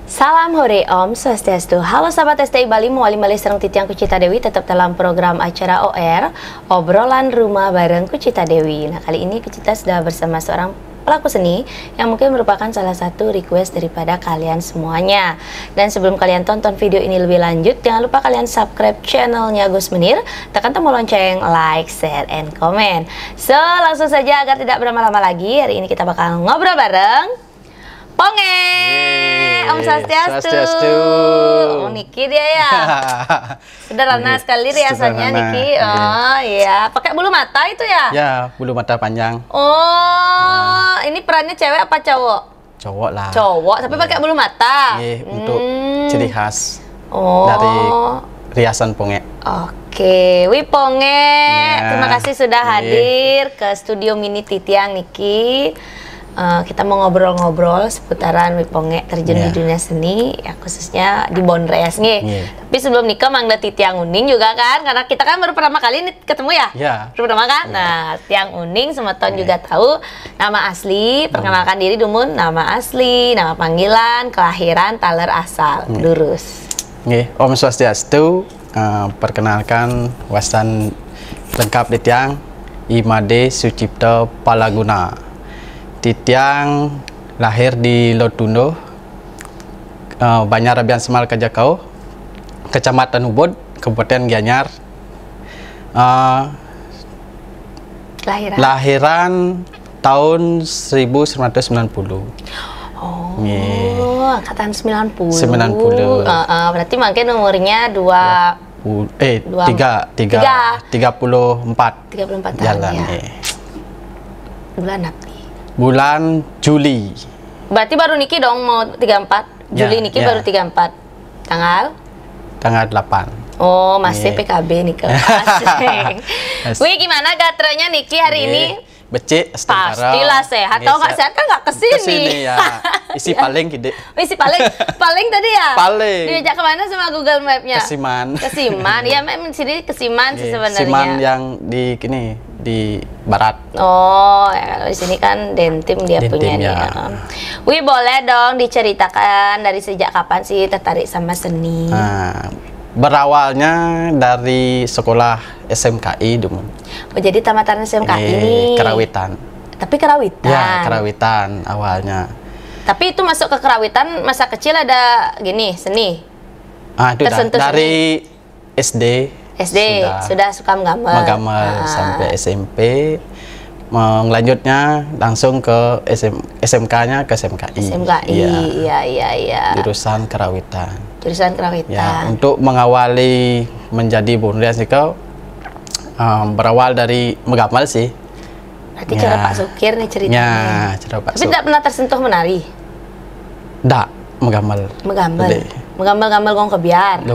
Salam hore Om Swastiastu. Halo sahabat STI Bali, Muali Mali Serang Titiang Kucita Dewi tetap dalam program acara OR Obrolan Rumah bareng Kucita Dewi. Nah, kali ini Kucita sudah bersama seorang pelaku seni yang mungkin merupakan salah satu request daripada kalian semuanya. Dan sebelum kalian tonton video ini lebih lanjut, jangan lupa kalian subscribe channelnya Gus Menir, tekan tombol lonceng, like, share, and comment. So, langsung saja agar tidak berlama-lama lagi, hari ini kita bakal ngobrol bareng Ponge. Om Swastiastu. Oh, Niki dia ya. Sederhana sekali riasannya Niki. Oh iya, pakai bulu mata itu ya? Ya, bulu mata panjang. Oh, ini perannya cewek apa cowok? Cowok lah. Cowok, tapi pakai bulu mata. Untuk ciri khas dari riasan Ponge. Oke, wih Ponge. Terima kasih sudah hadir ke studio mini Titiang Niki. Kita mau ngobrol-ngobrol seputaran Ponge terjun di dunia seni, ya khususnya di Bonres nih. Tapi sebelum nikah mangga Tiang Uning juga kan, karena kita kan baru pertama kali ketemu ya. Baru pertama kan. Nah, Tiang Uning semeton juga tahu nama asli, perkenalkan diri Dumun, nama asli, nama panggilan, kelahiran, taler asal, lurus. Om Swastiastu, perkenalkan wawasan lengkap Titiang Imade Sucipto Palaguna. Titiang lahir di Lotundo, Banjar Rabian Semal Kajakau, Kecamatan Ubud, Kabupaten Gianyar. Lahiran tahun 1990. Oh, angkatan 90. 90. Berarti mungkin umurnya 34 jalan ya. Bulan apa? Bulan Juli. Berarti baru Niki dong mau 34. Juli Niki baru 34. Tanggal 8. Oh, masih PKB Niki. Wih, gimana gatranya Niki hari ini? Becek, pastilah sehat. Kalau nggak sehat kan nggak kesini. Ya. Isi paling gede. Isi paling tadi ya? Paling. Diajak kemana sama Google Map-nya? Kesiman. Ya memang sini Kesiman sih sebenarnya. Kesiman yang di barat. Oh, ya, kalau di sini kan Dentim dia punya nih. Wih, boleh dong diceritakan dari sejak kapan sih tertarik sama seni? Berawalnya dari sekolah SMKI dulu. Oh, jadi tamatan SMKI ini. Kerawitan. Tapi kerawitan. Ya, kerawitan awalnya. Tapi itu masuk ke kerawitan masa kecil ada gini seni. Itu dari SD. Sudah suka menggambar. Sampai SMP. Melanjutnya langsung ke SMK-nya ke SMKI. Iya. Jurusan kerawitan. Ya, untuk mengawali menjadi Bonres itu berawal dari menggambar sih. Berarti cara Pak Sukir nih ceritanya. Tapi tidak pernah tersentuh menari? Tidak, menggambar. Menggambar gong kebiar.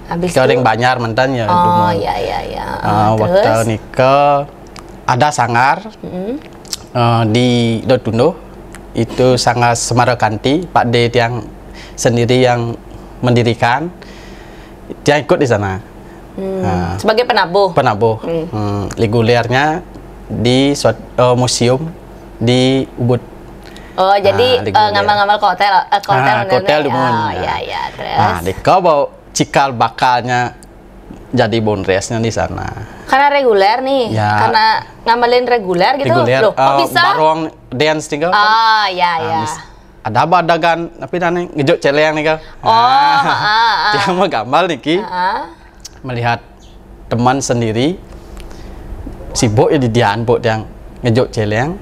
Habis itu yang Banjar mantan ya. Iya. Waktu nikah ada sanggar di Lotundo, itu Sanggar Semarakanti, Pak D yang sendiri yang mendirikan, dia ikut di sana. Sebagai penabuh. Regulernya di museum di Ubud. Oh, jadi ngamal-ngamal ke hotel. Hotel di Ubud. Iya, terus. Di kau bawa cikal bakalnya jadi Bonresnya di sana. Karena reguler nih, karena ngamalin reguler gitu. Loh, kok bisa? Barong dance tinggal. Iya. Ada badagan, tapi nanti ngejok celeng nih kau. Dia mau gambar nih melihat teman sendiri sibuk ya di dian bok yang ngejok celeng,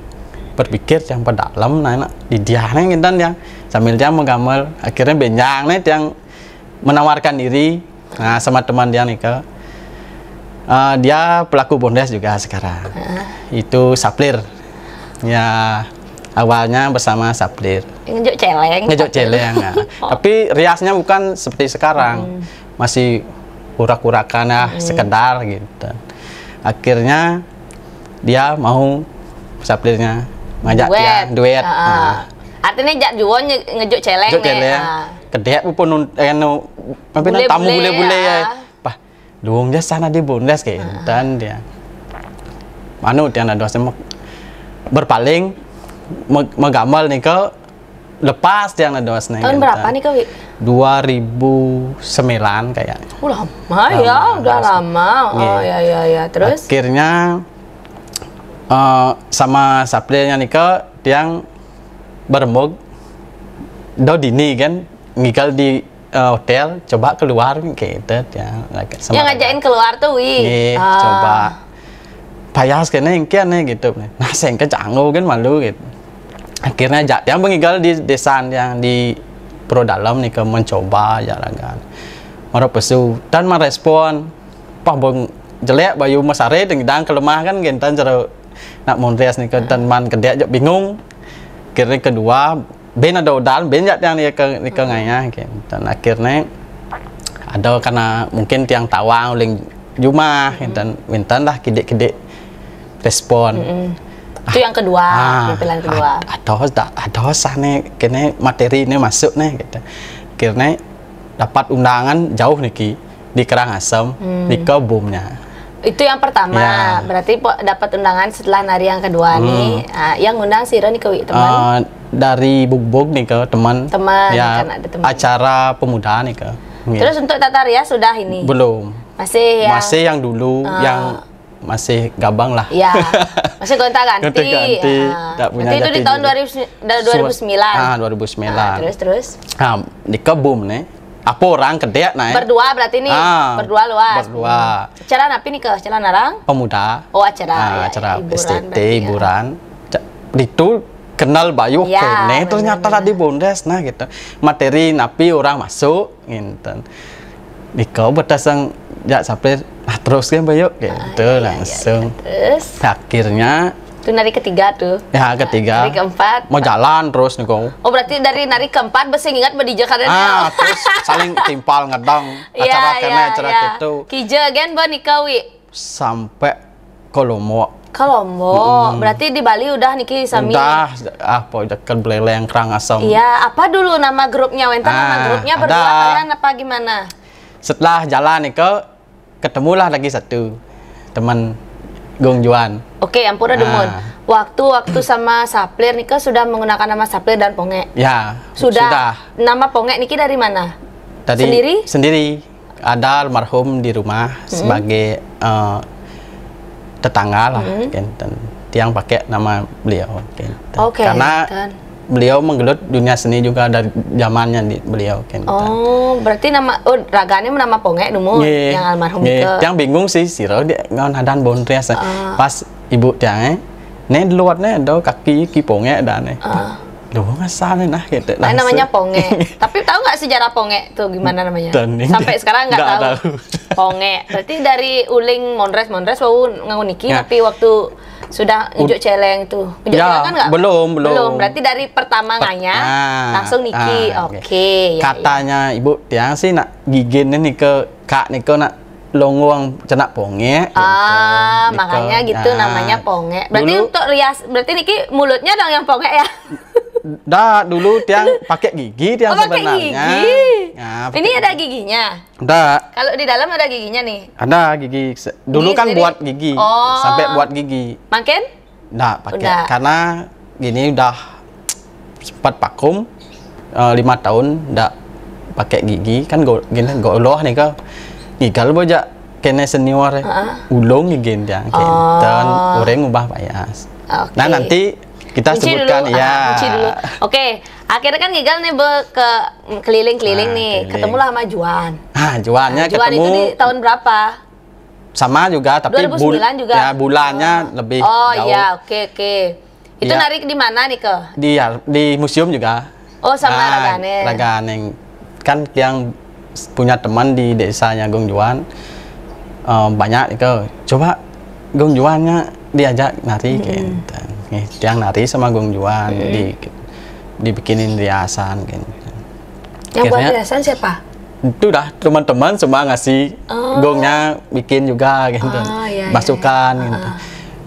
berpikir yang pedalam di dian gitu yang sambil dia menggambar, akhirnya benjang nih yang menawarkan diri sama teman dia nih kau. Dia pelaku Bonres juga sekarang. Itu Saplir. Ya, awalnya bersama Saplir. Ngejok celeng. Tapi riasnya bukan seperti sekarang. Masih urak-urakan sekedar gitu. Akhirnya dia mau Saplirnya ngajak dia duet. Artinya jak juon ngejok celeng nih. Kedek pun tamu bule-bule ya. Luang dia sana di Bonres kayak dan dia manut yang ada berpaling menggambar nih ke lepas yang dos nih. Tahun berapa nih kau? 2009 kayaknya. Lama ya, udah lama. Oh ya. Terus? Akhirnya sama suppliernya nih yang berembuk do dini kan ngikal di hotel, coba keluar gitu ya. Yang ngajakin keluar tuh coba payas kena ingkian gitu. Nah saya canggung kan malu gitu. Akhirnya yang mengigal di desa yang di Pro Dalam nih mencoba jalan marah pesu dan merespon bong jelek bayu masare dengan kelemah kan gentan cara nak montres nih dan man kedek bingung. Akhirnya kedua ben ada udan ben yang ke ngaya gitu. Dan akhirnya ada karena mungkin tiang tawang uling jumah dan minta lah kidek respon. Itu yang kedua, pilihan kedua. Ada sana kene materi ini masuk nih gitu. Akhirnya dapat undangan jauh nih di Karangasem di Kebumnya. Itu yang pertama, berarti dapat undangan setelah nari yang kedua nih. Yang undang si Ron ke teman? Dari Bugbog nih teman. Ya, kan ada teman. Acara pemuda nih Terus untuk tata rias sudah ini? Belum. Masih yang dulu, yang masih gabang lah. Iya, masih gonta-ganti. Nanti itu di tahun 2009. 2009. Terus? Di Kebum nih. Apa orang kedek naik? Berdua berarti nih, berdua luas. Berdua. Acara apa nih acara narang? Pemuda. Oh acara. Acara STT hiburan. Itu kenal Bayu kene ternyata tadi bondes nah gitu. Materi napi orang masuk gitu. Dikau berdasang ya sampai terus kan Bayu gitu langsung. Terus akhirnya itu nari ketiga tuh. Ya ketiga. Nari keempat. Mau jalan terus nih kau. Oh berarti dari nari keempat besi ingat berdijakan terus saling timpal ngedang acara kene acara gitu. Kija gen bo nikawi. Sampai Kolombo. Berarti di Bali udah niki sami. Udah dekat Beleleng Karangasem. Iya, apa dulu nama grupnya? Nama grupnya berdua kalian apa gimana? Setelah jalan nih ketemulah lagi satu teman Gong Juan. Oke, Ampura Demun. Waktu sama Saplir nih sudah menggunakan nama Saplir dan Ponge. Ya, sudah. Nama Ponge niki dari mana? Sendiri. Ada almarhum di rumah sebagai tetangga lah, yang pakai nama beliau. Karena beliau menggelut dunia seni juga dari zamannya beliau. Berarti raganya nama Ponge dulu yang almarhum itu. Yang bingung sih Siro dia ngon hadan bontres. Pas ibu tiang nih di luarnya ada kaki Ponge dan Loh ngasal nah gitu. Namanya Ponge. Tapi tahu nggak sejarah Ponge tuh gimana namanya? Sampai sekarang nggak tahu. Ponge. Berarti dari uling Mondres wau nguniki tapi waktu sudah ngejuk celeng tuh. Ngejuk celeng kan nggak? Belum. Berarti dari pertama nganya langsung niki. Oke. Katanya ibu tiang sih nak gigin nih ke kak nih nak longuang cenak Ponge. Makanya gitu namanya Ponge. Berarti untuk rias, berarti niki mulutnya dong yang Ponge ya? Dulu tiang pakai gigi tiang sebenarnya. Gigi. Ini ada giginya. Kalau di dalam ada giginya nih. Ada gigi. Dulu kan buat gigi. Sampai buat gigi. Makin? Nggak pakai. Karena gini udah sempat vakum 5 tahun nggak pakai gigi kan gini goloh nih kau. Gigal boja kene senior ulung gigi dia dan orang ubah payas. Nah nanti kita sebutkan ya. Oke, akhirnya kan Gigal nih ke keliling-keliling nih, ketemulah sama Juan. Juannya Juan ketemu itu di tahun berapa? Sama juga, tapi 2009 juga. Ya bulannya lebih jauh. Iya, oke. Itu narik di mana nih di museum juga. Sama Ragane. Kan yang punya teman di desanya Gong Juan banyak itu. Coba Gong Juannya diajak nari gitu. Yang nari sama Gong Juan dibikinin riasan gitu. Yang buat riasan siapa? Itu dah teman-teman semua ngasih gongnya bikin juga gitu. Masukan gitu.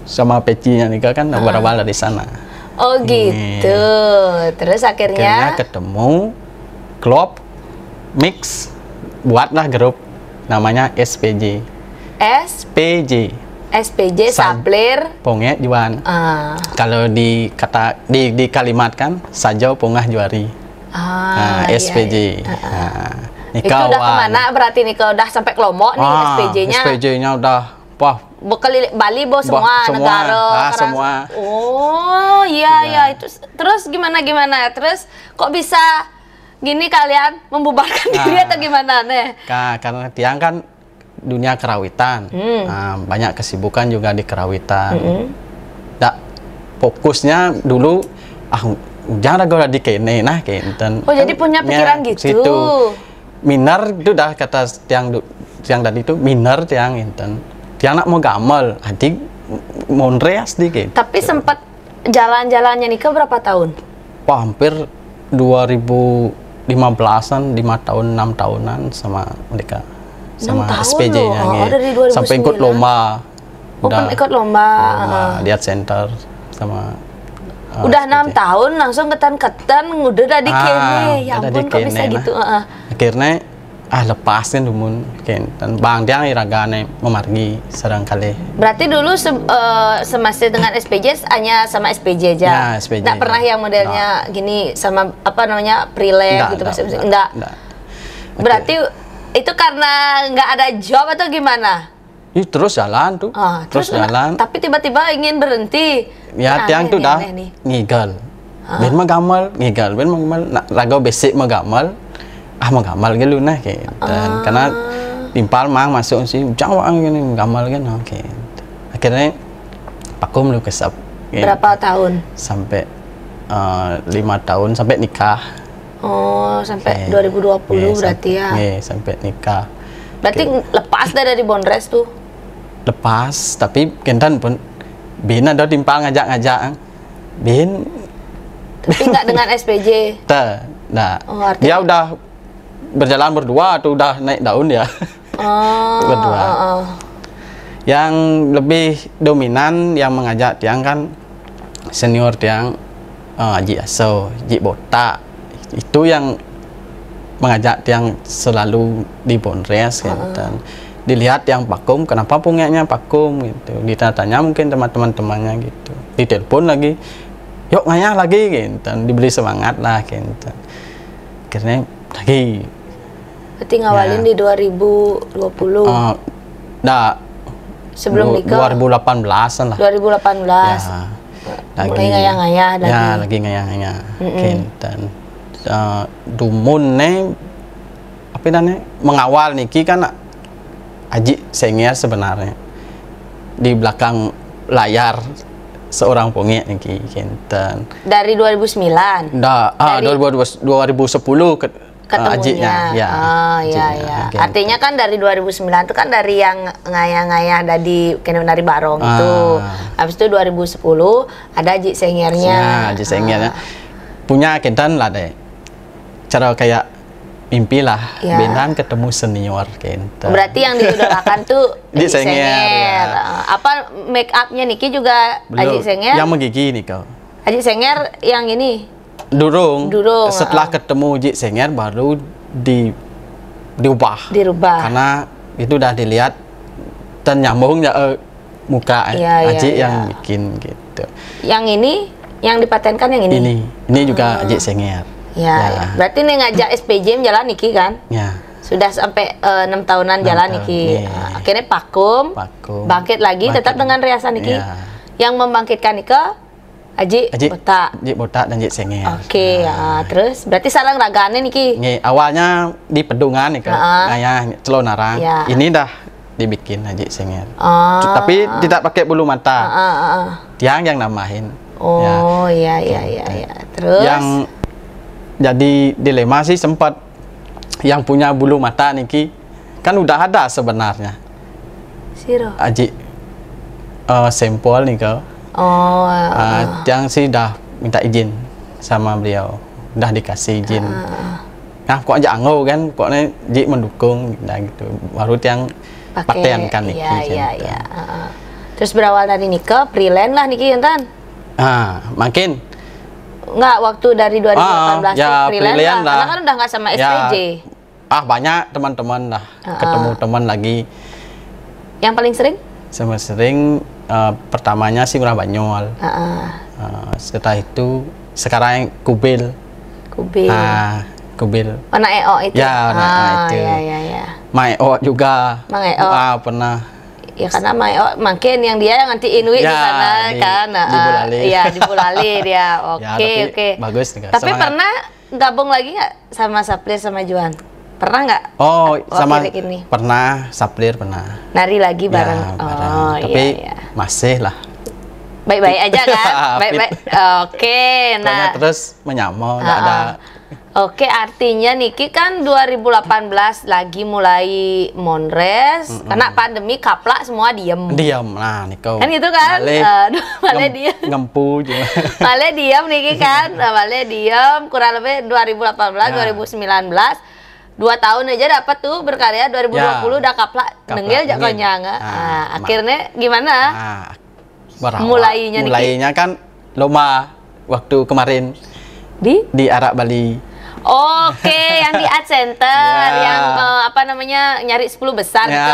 Sama pecinya nih kan awal-awal dari sana. Oh gitu. Terus akhirnya ketemu klub mix buatlah grup namanya SPJ. SPJ, Saplir, Ponge, Juan. Kalau di kalimat kan, Sajo, Pongah, Juari. SPJ. Itu udah kemana berarti nih? Udah sampai ke Lombok nih SPJ-nya? SPJ-nya udah, wah. Bali, semua negara. Semua. Oh iya. Itu terus gimana? Terus kok bisa gini kalian membubarkan diri atau gimana nih? Karena Tiang kan dunia kerawitan, banyak kesibukan juga di kerawitan. Fokusnya dulu, jangan ragu di kene, kenten. Oh jadi punya pikiran gitu. Minar itu dah kata Tiang tadi itu minar Tiang enten. Tiang nak mau gamal, adik mau reas dikit. Tapi sempat jalan-jalannya nikah berapa tahun? Wah, hampir 2015-an, 5 tahun, 6 tahunan sama mereka. Sama SPJ-nya. Sampai ikut lomba. Ikut lomba. Di Art Center sama udah 6 tahun langsung ketan udah di kene. Ya ampun kok bisa gitu. Akhirnya lepasin dumun dan Bang Tiang iragane memargi serangkali. Berarti dulu semasa dengan SPJ hanya sama SPJ aja. Ya, SPJ. Nggak pernah yang modelnya gini sama apa namanya freelance gitu maksudnya. Enggak. Berarti itu karena nggak ada job atau gimana? Terus jalan tuh. Terus jalan. Tapi tiba-tiba ingin berhenti. Ya Tiang tuh dah ngigal. Ben magamal ngigal. Ben magamal raga basic magamal. Magamal gitu nah karena timpal mang masuk sih Jawa gini magamal kan akhirnya pakum lu kesap. Berapa tahun? Sampai 5 tahun sampai nikah. Sampai 2020 berarti ya. Sampai nikah. Berarti lepas dari Bondres tuh? Lepas, tapi kentan pun Bin ada timpal ngajak-ngajak. Bin. Tapi nggak dengan SPJ? Dia udah berjalan berdua atau udah naik daun ya. Berdua. Yang lebih dominan yang mengajak Tiang kan senior Tiang, Haji Aso, Haji Botak. Itu yang mengajak Tiang selalu di Bondres dan dilihat yang pakum, kenapa punyanya pakum gitu. Ditanya mungkin teman-temannya gitu. Ditelepon lagi, yuk ngayah lagi gitu. Dan diberi semangat lah gitu. Akhirnya lagi. Berarti ngawalin di 2020. Sebelum nikah 2018-an lah. 2018. Mulai ngayah-ngayah lagi. Ya, lagi ngayah-ngayah. Dan dumun apa namanya mengawal niki kan Haji Sengir sebenarnya di belakang layar seorang pengek niki kenten. Dari 2009. 2010 ketemunya. Ya. Artinya kan dari 2009 itu kan dari yang ngayah-ngayah ada di Kenari Barong itu. Habis itu 2010 ada Haji Sengirnya. Haji Sengirnya. Punya kenten lah deh. Cara kayak mimpi lah, beneran ketemu senior kenten. Berarti yang diidolakan tuh Haji Sengir. Apa make upnya Niki juga Haji Sengir? Yang menggigi nih kau. Haji Sengir yang ini? Durung. Setelah ketemu Haji Sengir baru diubah. Karena itu udah dilihat dan nyambung ya muka Haji yang bikin gitu. Yang ini yang dipatenkan yang ini? Ini juga Haji Sengir. Ya. Berarti nih ngajak SPJ jalan Niki kan? Ya. Sudah sampai 6 tahunan jalan Niki. Akhirnya pakum, bangkit lagi tetap dengan riasan Niki. Yang membangkitkan Niki Haji Botak. Haji Botak dan Haji Sengir. Terus berarti salang ragane Niki. Awalnya di Pedungan Niki. Ngayah Celonarang. Ini dah dibikin Haji Sengir. Tapi tidak pakai bulu mata. Tiang yang namahin. Terus yang jadi dilema sih sempat yang punya bulu mata niki kan udah ada sebenarnya. Haji sampel nih kau. Yang sih dah minta izin sama beliau, udah dikasih izin. Nah kok aja angau kan, pokoknya Ji mendukung gitu. Baru yang patenkan niki. Terus berawal dari nikah, freelance lah niki enten. Makin. Enggak, waktu dari 2018 freelance lah. Karena kan udah nggak sama SPJ. Banyak teman-teman lah. Ketemu teman lagi. Yang paling sering? Sama sering pertamanya sih Ngurah Banyol. Setelah itu sekarang Kubil. Kubil. Kubil. Anak EO itu. Ya, anak itu. Ya. Mang EO juga. Mang EO. Pernah. Ya karena Mang EO makin yang dia yang nganti Inuit di sana kan. Di Bulali. Iya, di Bulali dia. Oke. Bagus juga. Tapi pernah gabung lagi nggak sama Saplir sama Juan? Pernah nggak? Oh, sama ini? Pernah, Saplir pernah. Nari lagi bareng. Ya, bareng. Tapi masih lah. Baik-baik aja kan? Baik-baik. Oke, nah. Terus menyamau, nggak ada. Oke, artinya Niki kan 2018 lagi mulai monres, karena pandemi kaplak semua diem. Nah Niko. Kan gitu kan? Male diem. Ngempu juga. Male diem Niki kan? Male diem, kurang lebih 2018, 2019. 2 tahun aja dapat tuh berkarya, 2020 udah kaplak nenggel jagonya nggak? Akhirnya gimana? Mulainya kan lomba waktu kemarin di Arak Bali. Oke, yang di Art Center, yang nyari 10 besar gitu.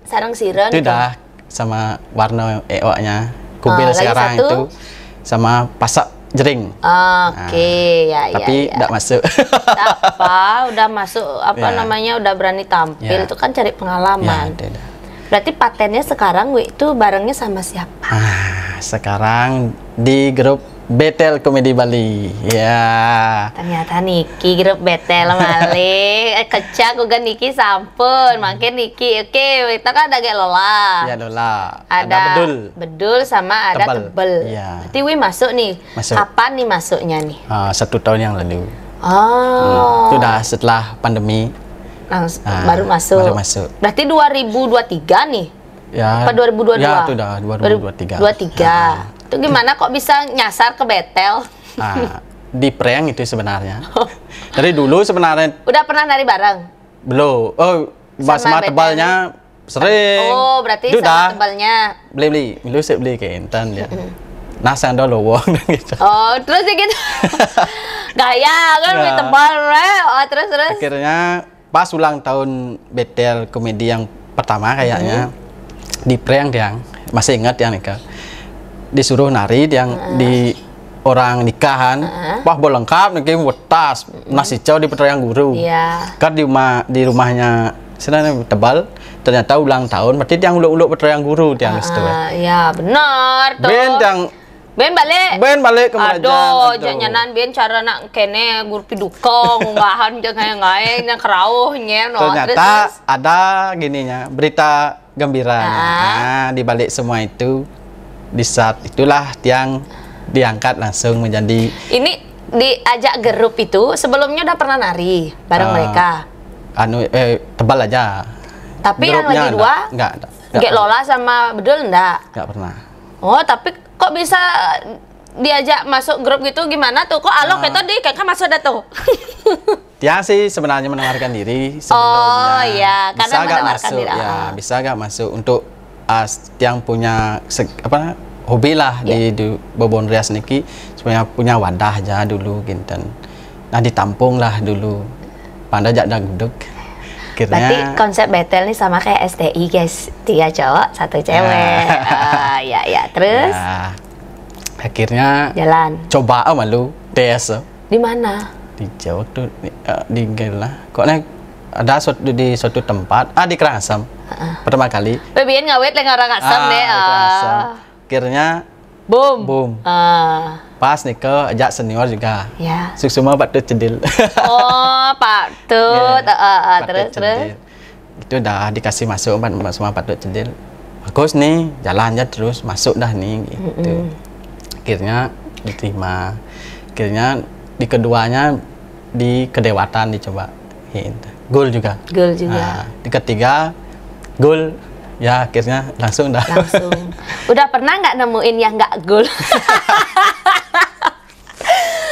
Sarang siren. Itu udah sama warna EO-nya. Kubil sekarang itu sama pasak jering. Oke, tapi enggak masuk. Udah masuk udah berani tampil, itu kan cari pengalaman. Berarti patennya sekarang itu barengnya sama siapa? Sekarang di grup Betel Komedi Bali. Ya. Ternyata Niki grup Betel Mali. Kecak juga Niki sampun. Makin Niki. Oke, kita kan ada Lola. Ya, Lola. Ada Bedul sama ada Tebel. Ya. Berarti masuk nih. Masuk. Kapan nih masuknya nih? 1 tahun yang lalu. Itu udah setelah pandemi. Baru masuk. Berarti 2023 nih? Ya. Apa 2022? Ya, itu udah 2023. 23. Itu gimana kok bisa nyasar ke Betel? Di prank itu sebenarnya. Dari dulu sebenarnya. Udah pernah nari bareng? Belum. Sama tebalnya sering. Oh, berarti itu sama tebalnya. Beli. Dulu saya beli ke Intan ya. Nasang dah lowong gitu. Oh, terus gitu. Gaya kan beli tebal, terus. Akhirnya pas ulang tahun Betel Komedi yang pertama kayaknya di prank yang masih ingat ya Nika. Disuruh nari yang di orang nikahan, wah boleh lengkap nih tas nasi cow di Petrayang Guru. Kan di rumahnya sedang tebal, ternyata ulang tahun, berarti yang uluk-uluk Petrayang Guru yang itu. Iya benar tuh. Ben balik ke Merajang. Aduh, jangan ben cara nak kene guru pidukong unggahan jangan ngae yang kerawuhnya no. Ternyata ada gininya berita gembira. Di balik semua itu. Di saat itulah Tiang diangkat langsung menjadi. Ini diajak grup itu sebelumnya udah pernah nari bareng mereka. Tebal aja. Tapi yang lagi dua? Enggak. Gek Lola sama Bedul enggak? Enggak pernah. Oh, tapi kok bisa diajak masuk grup gitu gimana tuh? Kok alok itu kayak masuk dah tuh. Tiang sih sebenarnya menawarkan diri sebelumnya. Oh iya, karena menawarkan diri. Ya, bisa gak masuk untuk yang punya hobi lah di Bobon Rias niki supaya punya wadah aja dulu ginten. Nah ditampung lah dulu. Pandai jak dagduk. Berarti konsep Betel nih sama kayak STI guys, 3 cowok 1 cewek. Ya terus. Ya, akhirnya jalan. Coba malu tes. Di mana? Di Jawa tuh di Gela. Koknya ada di suatu tempat di Kerasam. Pertama kali. Bebian ngawet dengan orang asam deh. Akhirnya boom. Pas nih ke ajak senior juga. Ya. Suksuma patut cedil. Oh, patut. Terus. Itu udah dikasih masuk semua patut cedil. Bagus nih, jalan aja terus masuk dah nih gitu. Akhirnya diterima. Akhirnya di keduanya di kedewatan dicoba. Gol juga. Di ketiga gol, ya akhirnya langsung dah. Udah pernah nggak nemuin yang nggak gol?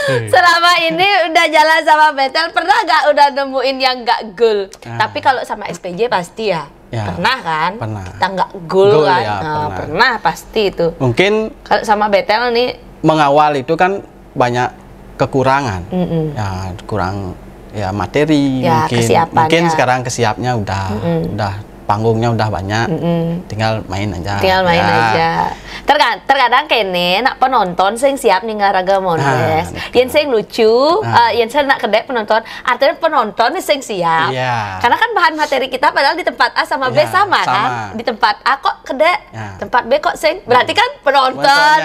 Selama ini udah jalan sama Betel, pernah nggak udah nemuin yang nggak gol? Tapi kalau sama SPJ pasti ya. Pernah kan? Pernah. Kita nggak gol kan? Ya, pernah pasti itu. Mungkin kalau sama Betel nih mengawal itu kan banyak kekurangan. Ya kurang ya materi, mungkin sekarang kesiapnya udah panggungnya udah banyak, tinggal main aja. Tinggal main aja. Terkadang kene nak penonton sing siap ninggal raga Monres, yen sing lucu, yen saya nak kedek penonton, artinya penonton sing siap. Karena kan bahan materi kita padahal di tempat A sama B sama kan, di tempat A kok kedek, tempat B kok sing, berarti kan penonton.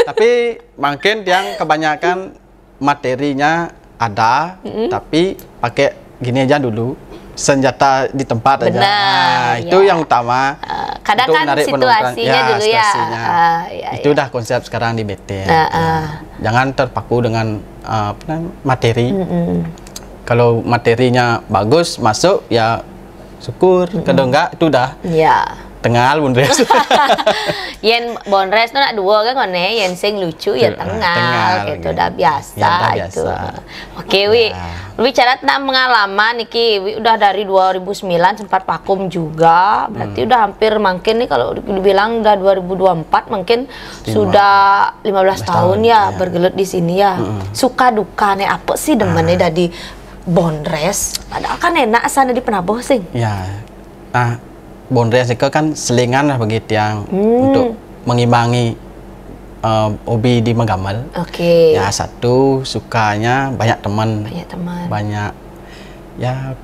Tapi mungkin yang kebanyakan materinya ada, tapi pakai gini aja dulu. Senjata di tempat aja. Nah, itu yang utama. Kadang kan situasinya dulu ya. Itu udah konsep sekarang di BT. Jangan terpaku dengan materi. Kalau materinya bagus masuk ya syukur. Kalau enggak itu udah. Tengah Bonres. Yen Bonres itu nak dua kan kone, yen sing lucu ya tengah gitu, udah biasa itu. Oke, Wi. Bicara tentang pengalaman niki, Wi udah dari 2009 sempat vakum juga. Berarti udah hampir mungkin nih kalau dibilang udah 2024 mungkin sudah 15 tahun ya bergelut di sini ya. Suka duka nih apa sih demennya dari Bonres? Padahal kan enak sana di Penabuh sing. Bonres itu kan selingan lah begitu yang untuk mengimbangi hobi di menggambar. Ya satu sukanya banyak teman, banyak ya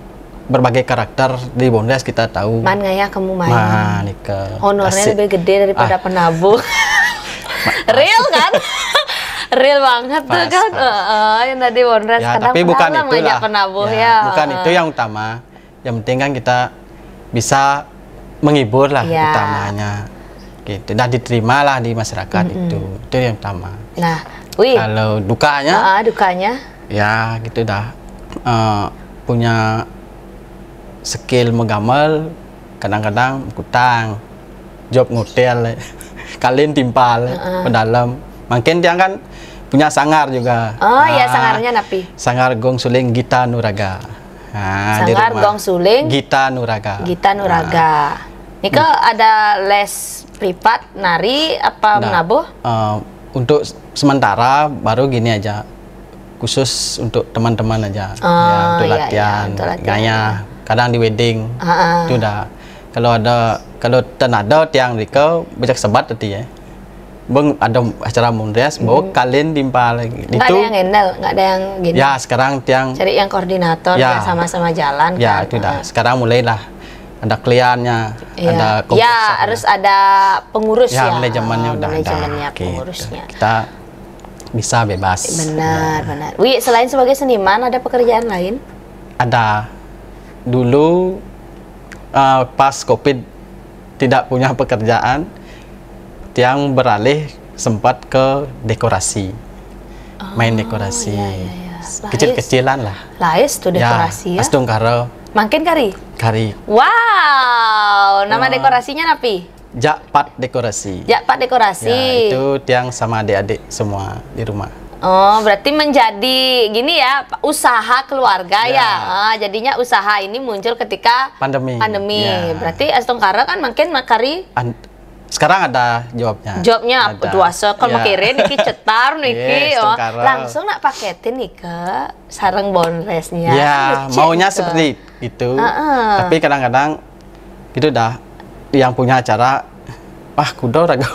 berbagai karakter di Bonres kita tahu. Man ngaya kamu main. Honornya lebih gede daripada Penabuh. Real kan? Real banget tuh kan. Yang tadi Bonres tapi bukan itulah. Penabuh bukan itu yang utama. Yang penting kan kita bisa menghibur lah utamanya gitu, dan diterima lah di masyarakat itu yang utama. Nah, Wi, kalau dukanya ya gitu dah, punya skill menggambar kadang-kadang kutang job ngotel kalian timpal pendalam, mungkin dia kan punya sangar juga. Ya sangarnya napi sangar gong suling Gita Nuraga. Sangar gong suling Gita Nuraga. Nika ada les privat nari apa menabuh? Untuk sementara baru gini aja, khusus untuk teman-teman aja, untuk latihan, gaya. Kadang di wedding, itu udah. Kalau tenada tiang Rika banyak sebat tadi ya. Bang ada acara Bonres, bawa kalian timpal lagi. Nggak ada yang handle, nggak ada yang gini. Ya sekarang tiang cari yang koordinator yang sama-sama jalan. Ya kan? Itu dah. Sekarang mulailah. Ada kliennya, ada harus ada pengurus manajemennya udah ada, pengurusnya. Kita bisa bebas. Benar. Wi, selain sebagai seniman ada pekerjaan lain? Ada. Dulu pas COVID tidak punya pekerjaan, yang beralih sempat ke dekorasi, main dekorasi, kecil-kecilan lah. Lais tuh dekorasi ya? Astung karo. Makin kari? Wow, nama dekorasinya napi? Jakpat dekorasi. Jakpat dekorasi. Ya, itu tiang sama adik-adik semua di rumah. Oh, berarti menjadi gini ya, usaha keluarga ya. Jadinya usaha ini muncul ketika pandemi. Berarti Astongkara kan makin makari. Sekarang ada jawabnya. Jawabnya dua kalau kirim niki cetar niki langsung nak paketin nih ke sarang Bonresnya. Ya, maunya seperti itu. Tapi kadang-kadang gitu dah yang punya acara kudo raga.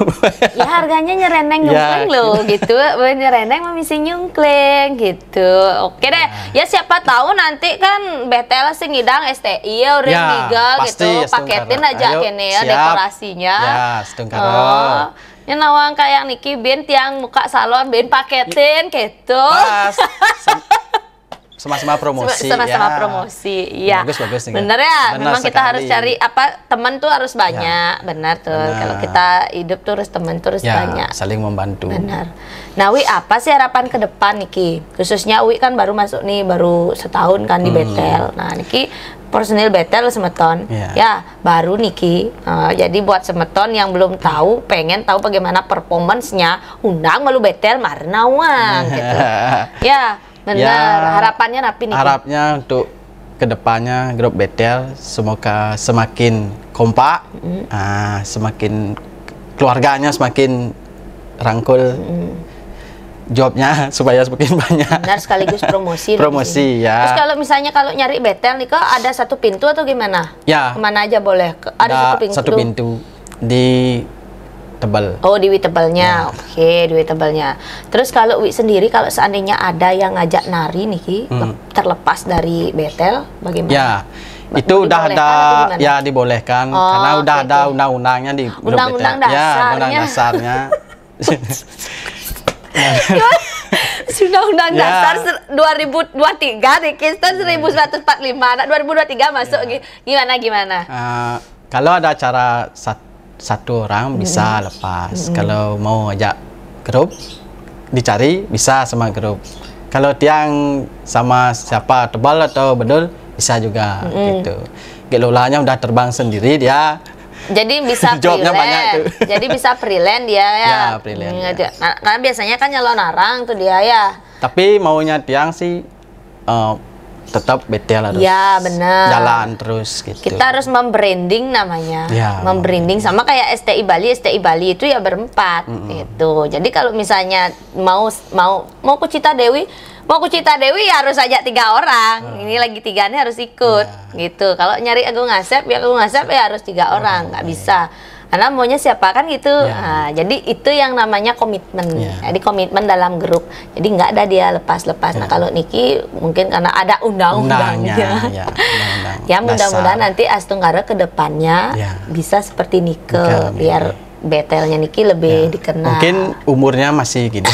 Ya harganya nyereneng nyungkleng loh gitu. Nyereneng misi nyungkleng gitu. Oke deh. Ya siapa tahu nanti kan BTL sing ngidang STI ya udah legal gitu. Paketin aja kene ya dekorasinya. Ya, setengkara. Ya nawang kayak Niki Ben tiang muka salon Ben paketin gitu. Sama-sama promosi. Sama-sama promosi. Iya. Bagus. Bener ya. Memang kita harus cari teman tuh harus banyak. Benar tuh. Kalau kita hidup tuh harus teman tuh harus banyak. Saling membantu. Benar. Nah, Wi, apa sih harapan ke depan Niki? Khususnya Wi kan baru masuk nih, baru setahun kan di Betel. Nah, Niki personil Betel Semeton. Ya, baru Niki. Jadi buat Semeton yang belum tahu, pengen tahu bagaimana performance-nya, undang malu Betel Marnawang gitu. Ya. Benar, harapannya Napi nih. Harapnya untuk kedepannya grup Betel semoga semakin kompak, semakin keluarganya semakin rangkul, jobnya supaya semakin banyak. Benar, sekaligus promosi. Promosi ya. Terus kalau misalnya kalau nyari betel nih kok ada satu pintu atau gimana? Ya. Kemana aja boleh? Ada satu pintu di Tebel. Oh, di Wi Tebelnya. Ya. Oke, di Wi Tebelnya. Terus kalau Wi sendiri kalau seandainya ada yang ngajak nari nih Ki, terlepas dari betel bagaimana? Ya. Itu udah ada, ya dibolehkan karena udah ada undang-undangnya di undang-undang dasarnya. Ya, undang dasarnya. Undang-undang dasar 2023 nih, Kristen 1945, anak 2023 masuk gimana? Kalau ada acara satu orang bisa lepas. Kalau mau ajak grup dicari bisa sama grup. Kalau tiang sama siapa Tebal atau Bedul bisa juga gitu. Gelolanya udah terbang sendiri dia. Jadi bisa freelance. Jadi bisa freelance dia ya. Ya, freelance. Ya. Karena biasanya kan nyalon orang tuh dia ya. Tapi maunya tiang sih tetap betel harus jalan terus gitu. Kita harus membranding namanya. Ya, membranding sama kayak STI Bali itu ya berempat gitu. Jadi kalau misalnya mau ke Citadewi ya harus ajak 3 orang. Ini lagi 3 nih harus ikut gitu. Kalau nyari Agung Asep ya harus 3 orang, nggak bisa. Karena maunya siapa kan gitu. Nah, jadi itu yang namanya komitmen. Jadi komitmen dalam grup. Jadi nggak ada dia lepas-lepas. Nah, kalau Niki mungkin karena ada undang-undangnya. Ya mudah-mudahan nanti Astunggara ke depannya bisa seperti Nike biar betelnya Niki lebih dikenal. Mungkin umurnya masih gini.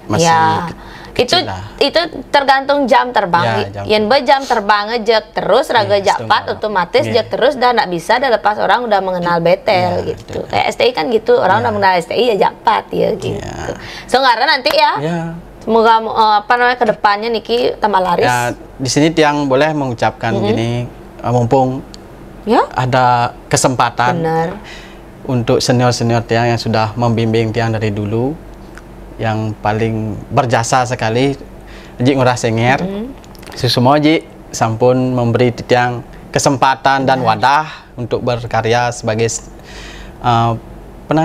Masih itu tergantung jam terbang. Yen jam terbang ngejek terus raga jakpat otomatis jek terus dan nggak bisa dan lepas orang udah mengenal betel gitu. Kayak STI kan gitu, orang udah mengenal STI ya jakpat ya gitu. So karena nanti semoga ke depannya Niki tambah laris. Ya, di sini tiang boleh mengucapkan gini, mumpung ada kesempatan untuk senior-senior tiang yang sudah membimbing tiang dari dulu, yang paling berjasa sekali Ji Ngurah Senger. Semua Ji sampun memberi tiang kesempatan dan wadah untuk berkarya sebagai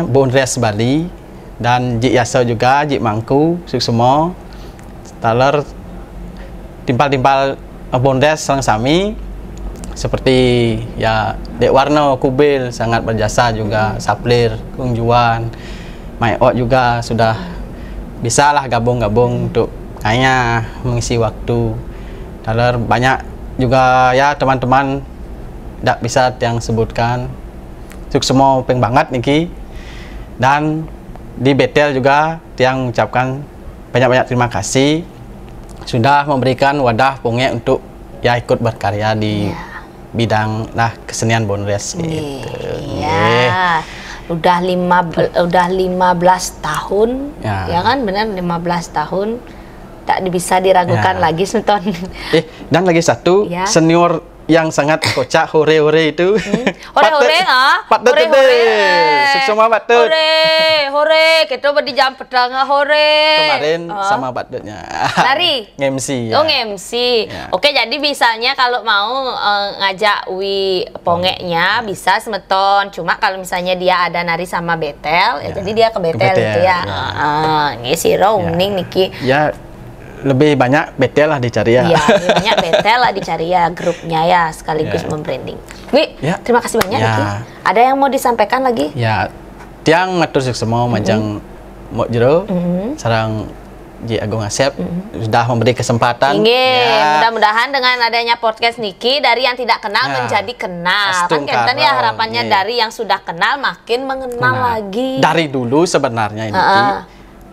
Bondres Bali, dan Ji Yaso juga Ji Mangku semua taler timpal-timpal Bondres Sareng Sami seperti ya Dek Warno Kubil sangat berjasa juga, Saplir Kungjuan Maiot juga sudah bisa lah gabung-gabung untuk kayaknya mengisi waktu. Taler banyak juga ya teman-teman tidak bisa yang sebutkan. Semua peng banget Niki. Dan di betel juga tiang ucapkan banyak-banyak terima kasih sudah memberikan wadah Ponge untuk ya ikut berkarya di bidang kesenian Bondres gitu. Udah 15 tahun ya kan, benar 15 tahun tak bisa diragukan lagi Sultan. Dan lagi satu senior yang sangat kocak hore-hore itu. Hore-hore hore-hore. Semua patut. Hore, kita berdi jam pedang hore. Kemarin sama patutnya. Nari. MC. Oh, MC. Oke, jadi bisanya kalau mau ngajak Wi Pongeknya bisa semeton. Cuma kalau misalnya dia ada nari sama betel, ya jadi dia ke betel gitu ya. Ini si Rongning Niki. Ya, lebih banyak betel lah dicari ya. Iya, lebih banyak betel lah dicari ya, grupnya ya sekaligus membranding. Wi, terima kasih banyak Niki. Ada yang mau disampaikan lagi? Ya, tiang ngatur semua majang mau jero, sarang Ji Agung Asep sudah memberi kesempatan. Mudah-mudahan dengan adanya podcast Niki dari yang tidak kenal menjadi kenal. Kan Kenten ya harapannya dari yang sudah kenal makin mengenal lagi. Dari dulu sebenarnya ini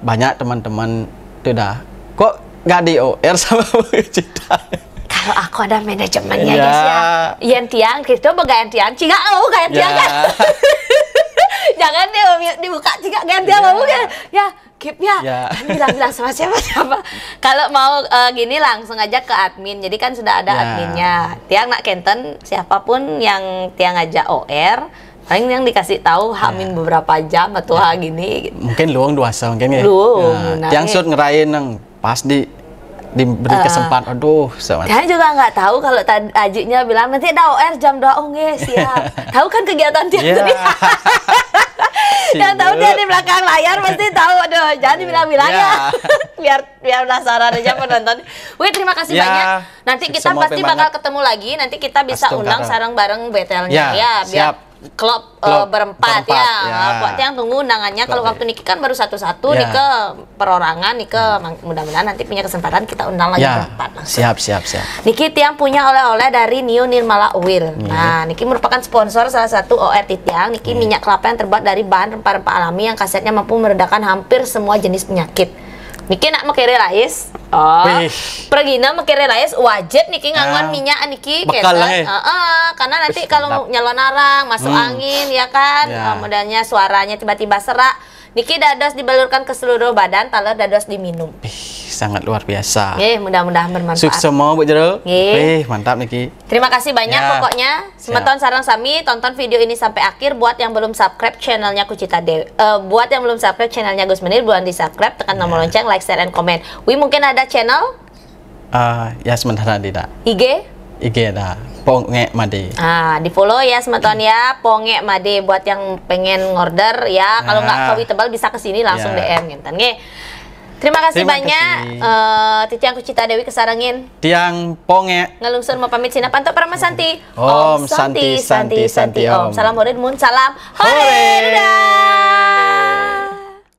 banyak teman-teman itu dah kok nggak di OR sama Cita. Kalau aku ada manajemennya guys ya. Yang tiang kita bagaimana tiang ciga kayak tiang kan. Jangan dibuka ciga ganti apa ya. Keep ya. Bilang sama siapa. Kalau mau gini langsung aja ke admin. Jadi kan sudah ada adminnya. Tiang nak Kenten siapapun yang tiang ngajak OR, paling yang dikasih tahu hamin beberapa jam atau gini. Mungkin luang duasa mungkin ya. Tiang sud ngerain yang pas diberi kesempatan. Aduh, Tiang juga nggak tahu kalau Ajiknya bilang nanti ada OR jam 2 siap. Tahu kan kegiatan tiang tadi. Yang tahu dia di belakang layar pasti tahu. Aduh, jangan dibilang-bilang ya. biar penasaran aja penonton. Wih, terima kasih banyak. Nanti kita pasti bakal ketemu lagi. Nanti kita bisa undang sarang bareng betelnya ya, biar klub berempat ya. Buat yang tunggu undangannya. Kalau waktu Niki kan baru satu-satu, nih ke perorangan, nih ke mudah-mudahan nanti punya kesempatan kita undang lagi berempat langsung. Siap. Niki Tiang punya oleh-oleh dari New Nirmala Oil. Nah, Niki merupakan sponsor salah satu OR Tiang. Niki minyak kelapa yang terbuat dari bahan rempah-rempah alami yang khasiatnya mampu meredakan hampir semua jenis penyakit. Niki nak make relais. Pergi na make relais wajib Niki nganggon minyak Niki karena nanti kalau nyalon arang masuk angin ya kan, modalnya suaranya tiba-tiba serak. Niki dados dibalurkan ke seluruh badan, taler dados diminum. Sangat luar biasa. Mudah-mudahan bermanfaat. Sukses semua Bu Jero. Mantap Niki. Terima kasih banyak pokoknya. Semeton sarang sami, tonton video ini sampai akhir. Buat yang belum subscribe channelnya Kucita Dewi, buat yang belum subscribe channelnya Gus Menir, buruan di subscribe, tekan tombol lonceng, like, share, and comment. Mungkin ada channel? Ya sementara tidak. IG ada. Ponge Made. Di follow ya semeton ya, Ponge Made buat yang pengen ngorder ya. Kalau nggak kawi tebal bisa kesini langsung DM gitu. Terima kasih banyak. Titiang Kucita Dewi kesarangin. Tiang Ponge. Ngelungsur mau pamit sina pantok para Mas Santi. Om Santi Om. Salam Horin Mun, salam hore.